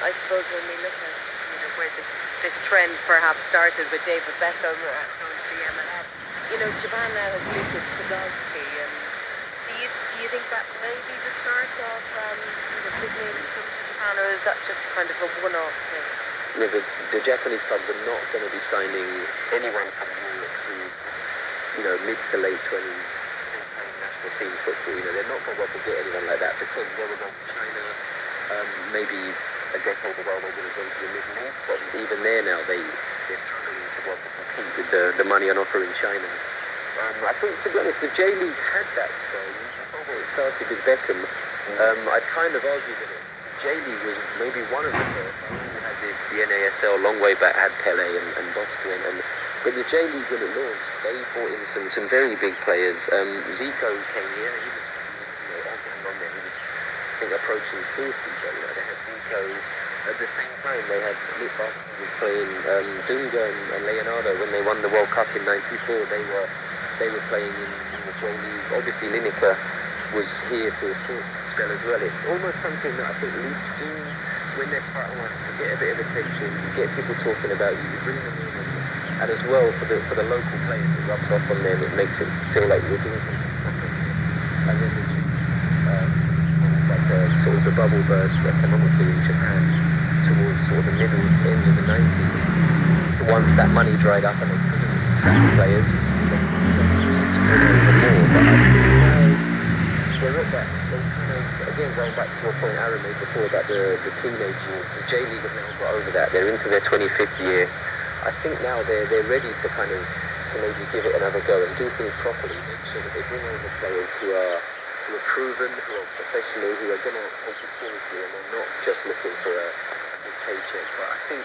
I suppose when we look at where this trend perhaps started with David Beckham going to the MLS, Japan now has Lucas Podolski, and do you think that may be the start of big names coming to Japan, or is that just kind of a one-off thing? Yeah, the Japanese clubs are not going to be signing anyone from Europe who's, mid to late 20s playing national team football. They're not going to be able to get anyone like that because they were going to China maybe a decade ago. They were going to go to the Middle East, but even there now they're struggling to be able to compete with the money on offer in China. I think, to be honest, the J League had that spell. Before it started with Beckham, I'd kind of argue that J League was maybe one of the first. We had the NASL long way back, had Pele and Boston, but the J League when it launched, they brought in some very big players. Zico came here. He was on there. He was, I think, approaching 40. So they had Zico. At the same time, they had Nick Boston was playing Dunga and Leonardo when they won the World Cup in '94. They were playing in the J League. Obviously, Lineker was here for a short spell as well. It's almost something that I think leagues do when they're quite on to get a bit of attention. You get people talking about you. You bring them in, and as well for the local players, it rubs off on them. It makes it feel like you're doing something proper. And then it's like sort of the bubble burst economically in Japan towards sort of the end of the 90s. Once that money dried up and they couldn't attract players, we're at that. Again, going back to a point Aaron made before about the teenage years, the J League have now got over that. They're into their 25th year. I think now they're ready to kind of maybe give it another go and do things properly. Make sure that they bring over players who are proven, who are professional, who are going to take it seriously, and they're not just looking for a big paycheck. But I think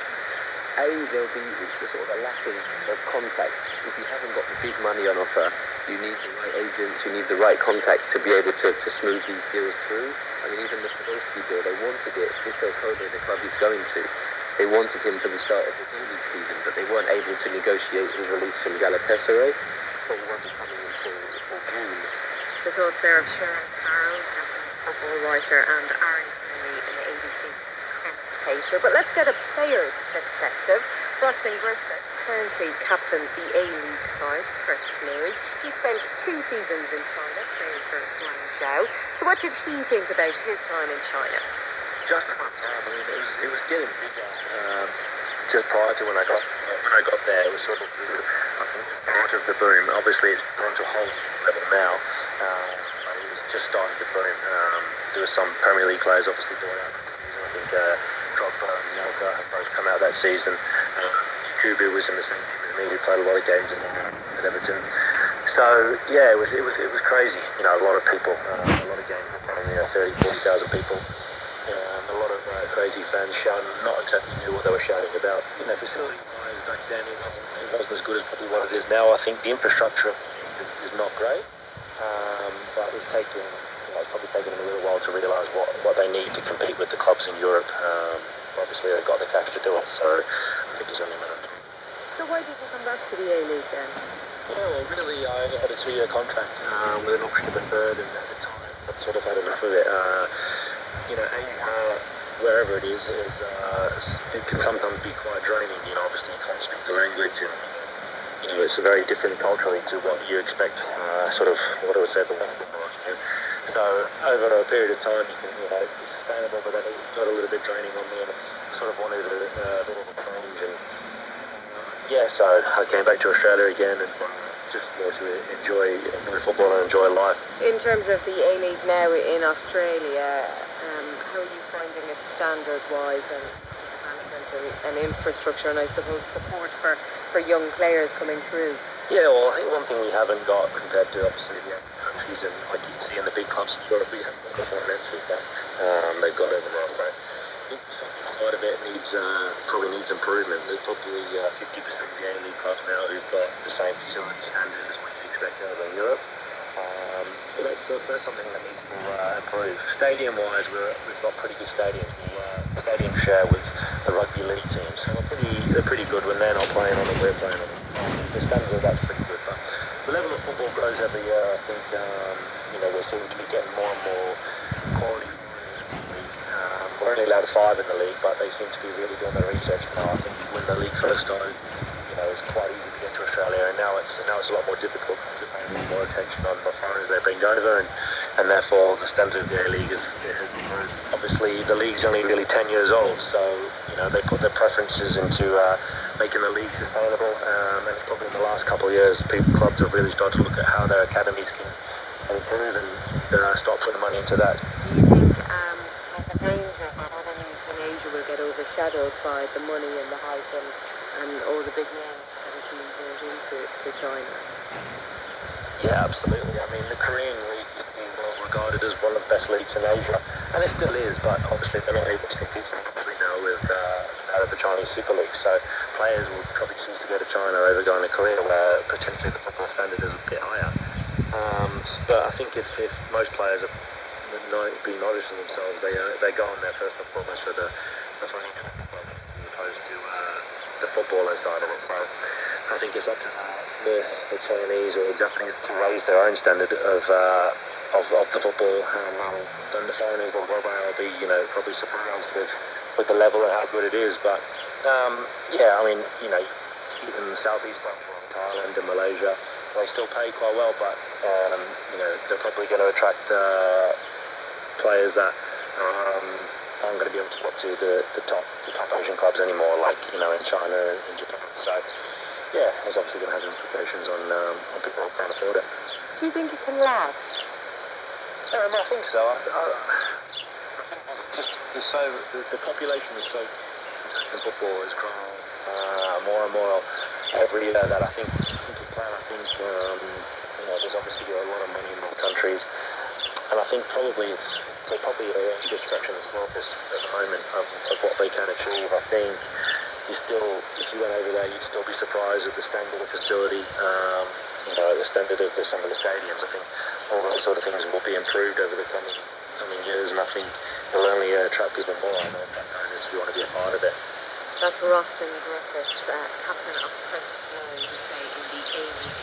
there'll be sort of a lack of contacts. If you haven't got the big money on offer, you need the right agents, you need the right contacts to be able to smooth these deals through. I mean, even the Podolski deal, they wanted it. This Kobe, the club he's going to, they wanted him for the start of the league season, but they weren't able to negotiate his release from Galatasaray, so he wasn't coming in for June. The thoughts there of Sharon Carroll, football writer, and Aaron Kennedy, an ABC commentator. But let's get a player's perspective. Rustin Griffith currently captains the A-League side, First Glory. He spent 2 seasons in China playing for Guangzhou. So what did he think about his time in China? Just about time. I mean, it was getting bigger. Just prior to when I got there, it was sort of part of the boom. Obviously, it's gone to a whole level now. But it was just starting to boom. There were some Premier League players, obviously, going out. I think Drogba and Nelka have both come out that season. Kubu was in the same team as me. We played a lot of games at Everton. So yeah, it was crazy. A lot of people, a lot of games, 30,000, 40,000 people. A lot of crazy fans shouting, not exactly knew what they were shouting about. Facility-wise back then, it wasn't as good as probably what it is now. I think the infrastructure is not great, but it's probably taken them a little while to realise what they need to compete with the clubs in Europe. Obviously, they've got the cash to do it, so I think it's only a matter of time. So why did you come back to the A-League then? Well, really, I only had a 2-year contract with an option of a third, and at the time, I sort of had enough of it. Wherever it is, it can sometimes be quite draining. Obviously you can't speak the language, and it's a very different culturally to what you expect. Sort of what I would say the Western world. So over a period of time, you can, it's sustainable, but then it got a little bit draining on me, and I sort of wanted a bit of a change. And so I came back to Australia again, and just more to enjoy football and enjoy life. In terms of the A-League now in Australia, how are you finding it standard-wise and management and infrastructure, and I suppose support for young players coming through? Yeah, well, I think one thing we haven't got compared to obviously the other countries, and like you see in the big clubs in Europe, we haven't got the finances that they've got over there. So I think quite a bit probably needs improvement. There's probably 50% of the A-League clubs now who've got the same facility standard as what you expect over in Europe. That's something that needs to improve. Stadium-wise, we've got pretty good stadiums. We stadium share with the rugby league teams, so they're pretty good. When they're not playing on them, we're playing on them. The standard of that's pretty good. But the level of football grows every year. I think we seem to be getting more and more quality. we're only allowed 5 in the league, but they seem to be really doing their research now. I think when the league first started, it was quite easy to get to Australia, and now it's a lot more difficult to pay more attention on the foreigners they bring over, and therefore the standard of the A-League has improved. Obviously, the league's only really 10 years old, so they put their preferences into making the league sustainable, and it's probably in the last couple of years clubs have really started to look at how their academies can improve and start putting money into that. Do you think the danger that other leagues in Asia will get overshadowed by the money and the hype and all the big names that are being brought into China? Yeah, absolutely. I mean, the Korean league is being well regarded as one of the best leagues in Asia, and it still is, but obviously they're not able to compete properly now with that of the Chinese Super League, so players will probably choose to go to China over going to Korea, where potentially the football standard is a bit higher. But I think if most players are being honest with themselves, they go on there first and foremost for the financial club as opposed to the footballer side of it. So I think it's up to the Chinese or the Japanese to raise their own standard of the football, and the foreigners will be probably surprised with the level and how good it is. But yeah, I mean, even the southeast like Thailand and Malaysia, they still pay quite well, but they're probably going to attract players that aren't going to be able to get to the top Asian clubs anymore, like in China and in Japan. So yeah, it's obviously going to have implications on people who can't afford it. Do you think it can last? I think so. The population is so professional football is growing more and more every year that I think it can. I think there's obviously a lot of money in those countries, and I think they're probably just scratching the surface at the moment of what they can achieve. I think if you went over there, you'd still be surprised at the standard of facility, the standard of some of the stadiums. I think all those sort of things will be improved over the coming years, and I think it'll only attract people more. I know that owners who want to be a part of it. That's Rustin Griffiths, captain of the UK in the A-League.